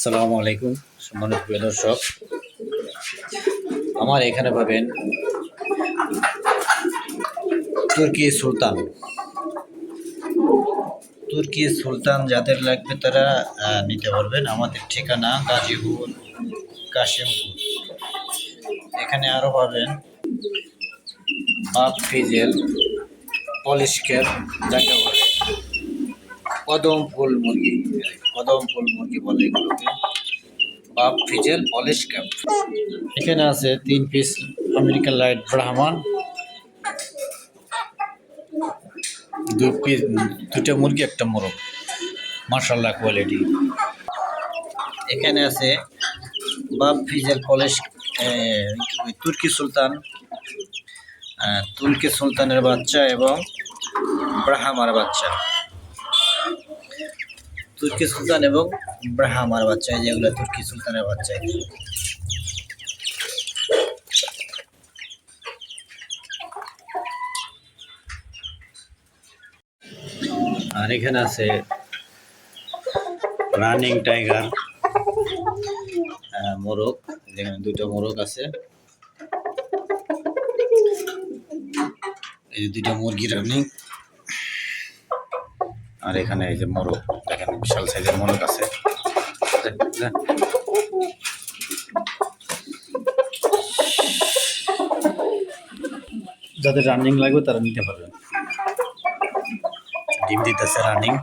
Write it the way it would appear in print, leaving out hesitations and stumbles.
আসসালামু আলাইকুম সম্মানিত প্রিয় দর্শক। আমার এখানে পাবেন তুর্কি সুলতান। তুর্কি সুলতান যাদের লাগবে তারা নিতে পারবেন। আমাদের ঠিকানা গাজীপুর কাশিমপুর। এখানে আরও পাবেন বাপ ফিজেল, পলিশ ক্যাপ, যাকে বলে কদম ফুল মুরগি। কদম ফুল মুরগি বলে এগুলোকে, বাপ ফিজেল পলিশ ক্যাপ। এখানে আছে 3 পিস আমেরিকান লাইট ব্রাহ্মণ, 2 পিস, 2টা মুরগি, একটা মোরগ, মাশাআল্লাহ কোয়ালিটি। এখানে আছে বাপ ফিজেল পলিশ তুর্কি সুলতান, তুর্কি সুলতানের বাচ্চা এবং ব্রাহ্মার বাচ্চা। তুর্কি সুলতান এবং ব্রাহ্মার বাচ্চা, যেগুলো তুর্কি সুলতানের বাচ্চা। আর এখানে আছে রানিং টাইগার মোরগ। যেখানে 2টা মোরগ আছে, এই 2টা মুরগি রানিং। আর এখানে এই যে মোরগ, দেখেন বিশাল সাইজের মোরগ আছে। যাদের রানিং লাগবে তারা নিতে পারবেন। ডিম দিতেছে রানিং।